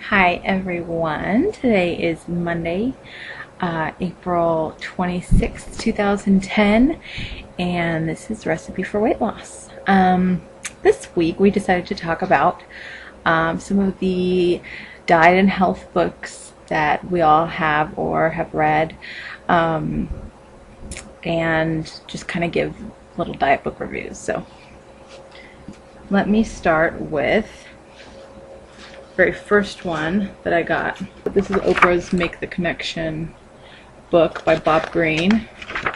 Hi everyone, today is Monday, April 26th, 2010, and this is Recipe for Weight Loss. This week we decided to talk about some of the diet and health books that we all have or have read, and just kind of give little diet book reviews. So let me start with very first one that I got. This is Oprah's Make the Connection book by Bob Greene,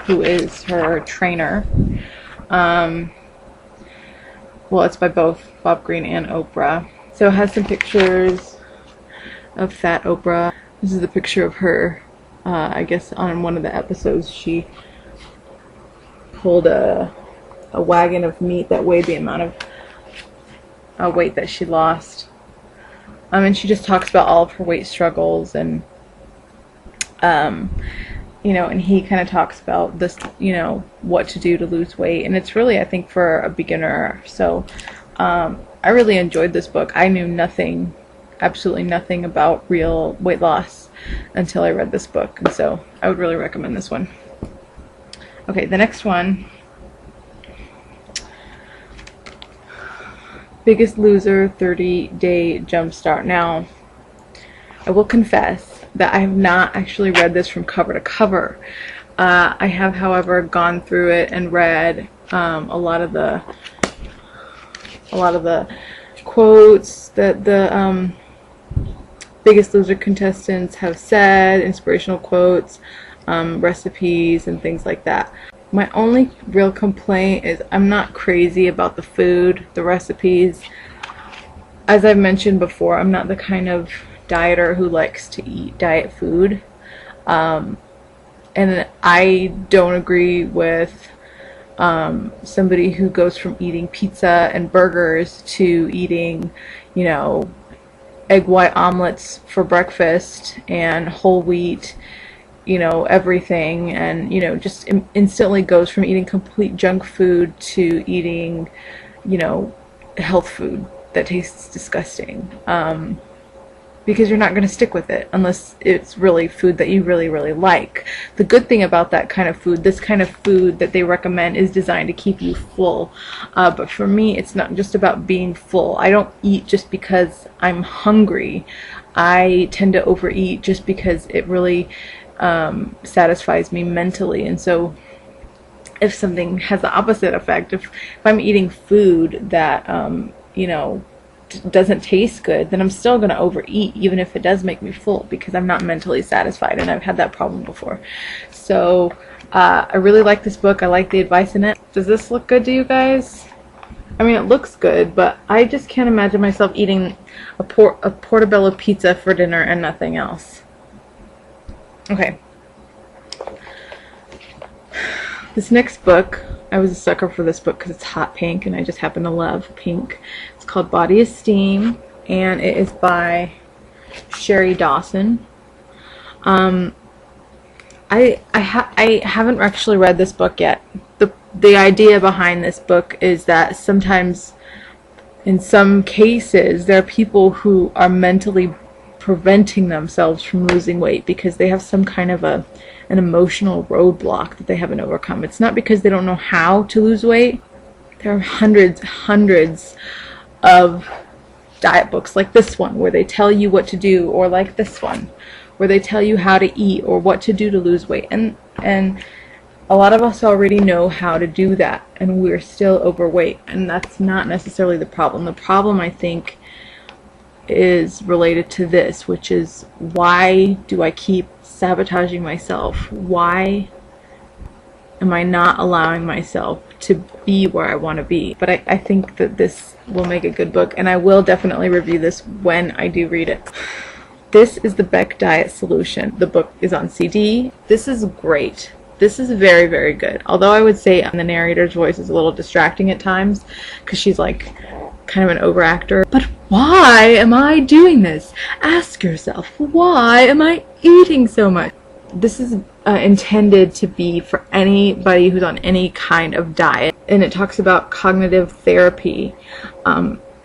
who is her trainer. Well, it's by both Bob Greene and Oprah. So it has some pictures of fat Oprah. This is the picture of her. I guess on one of the episodes she pulled a wagon of meat that weighed the amount of weight that she lost. And she just talks about all of her weight struggles, and you know, and he kind of talks about this, you know, what to do to lose weight, and it's really, I think, for a beginner. So I really enjoyed this book. I knew nothing, absolutely nothing about real weight loss until I read this book, and so I would really recommend this one. Okay, the next one, Biggest Loser 30-Day Jumpstart. Now, I will confess that I have not actually read this from cover to cover. I have, however, gone through it and read a lot of the quotes that the Biggest Loser contestants have said, inspirational quotes, recipes, and things like that. My only real complaint is I'm not crazy about the food, the recipes. As I've mentioned before, I'm not the kind of dieter who likes to eat diet food. And I don't agree with somebody who goes from eating pizza and burgers to eating, you know, egg white omelets for breakfast and whole wheat, you know, everything, and, you know, just instantly goes from eating complete junk food to eating, you know, health food that tastes disgusting, because you're not going to stick with it unless it's really food that you really, really like. The good thing about that kind of food, this kind of food that they recommend, is designed to keep you full, but for me, it's not just about being full. I don't eat just because I'm hungry. I tend to overeat just because it really satisfies me mentally. And so if something has the opposite effect, if I'm eating food that you know, doesn't taste good, then I'm still going to overeat, even if it does make me full, because I'm not mentally satisfied, and I've had that problem before. So I really like this book. I like the advice in it. Does this look good to you guys? I mean, it looks good, but I just can't imagine myself eating a portobello pizza for dinner and nothing else. Okay. This next book, I was a sucker for this book because it's hot pink, and I just happen to love pink. It's called Body Esteem, and it is by Sherry Dawson. I haven't actually read this book yet. The idea behind this book is that sometimes, in some cases, there are people who are mentally preventing themselves from losing weight because they have some kind of an emotional roadblock that they haven't overcome. It's not because they don't know how to lose weight. There are hundreds of diet books like this one where they tell you what to do, or like this one where they tell you how to eat or what to do to lose weight, and a lot of us already know how to do that, and we're still overweight, and that's not necessarily the problem. The problem, I think, is related to this, which is, why do I keep sabotaging myself? Why am I not allowing myself to be where I want to be? But I think that this will make a good book, and I will definitely review this when I do read it. This is the Beck Diet Solution. The book is on CD. This is great. This is very, very good. Although I would say the narrator's voice is a little distracting at times, because she's like kind of an overactor. But why am I doing this? Ask yourself, why am I eating so much? This is intended to be for anybody who's on any kind of diet, and it talks about cognitive therapy.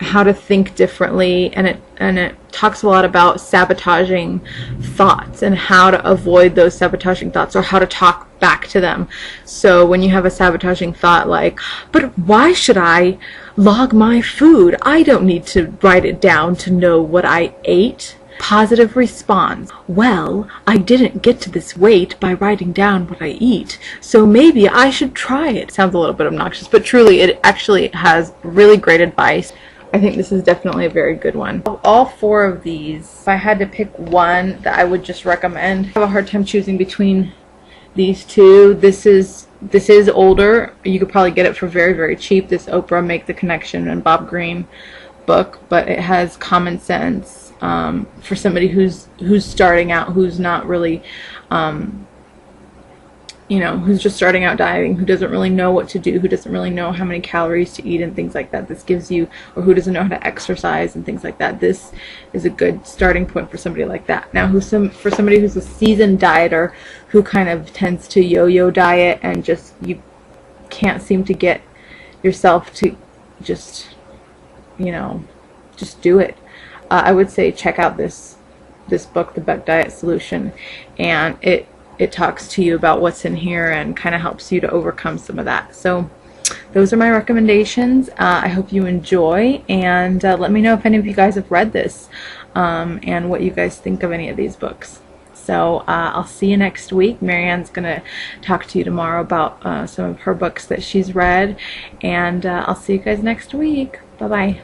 how to think differently, and it talks a lot about sabotaging thoughts and how to avoid those sabotaging thoughts, or how to talk back to them. So when you have a sabotaging thought like, but why should I log my food? I don't need to write it down to know what I ate. Positive response, well, I didn't get to this weight by writing down what I eat, so maybe I should try it. Sounds a little bit obnoxious, but truly it actually has really great advice. I think this is definitely a very good one. Of all 4 of these, if I had to pick one that I would just recommend, I have a hard time choosing between these 2. This is older. You could probably get it for very, very cheap, this Oprah Make the Connection and Bob Greene book, but it has common sense for somebody who's starting out, who's not really you know, who's just starting out dieting, who doesn't really know what to do, who doesn't really know how many calories to eat and things like that. This gives you, or who doesn't know how to exercise and things like that. This is a good starting point for somebody like that. Now, for somebody who's a seasoned dieter who kind of tends to yo-yo diet and just, you can't seem to get yourself to just, you know, just do it. I would say check out this book, The Beck Diet Solution, and it talks to you about what's in here and kind of helps you to overcome some of that. So those are my recommendations. I hope you enjoy, and let me know if any of you guys have read this and what you guys think of any of these books. So I'll see you next week. Marianne's going to talk to you tomorrow about some of her books that she's read, and I'll see you guys next week. Bye-bye.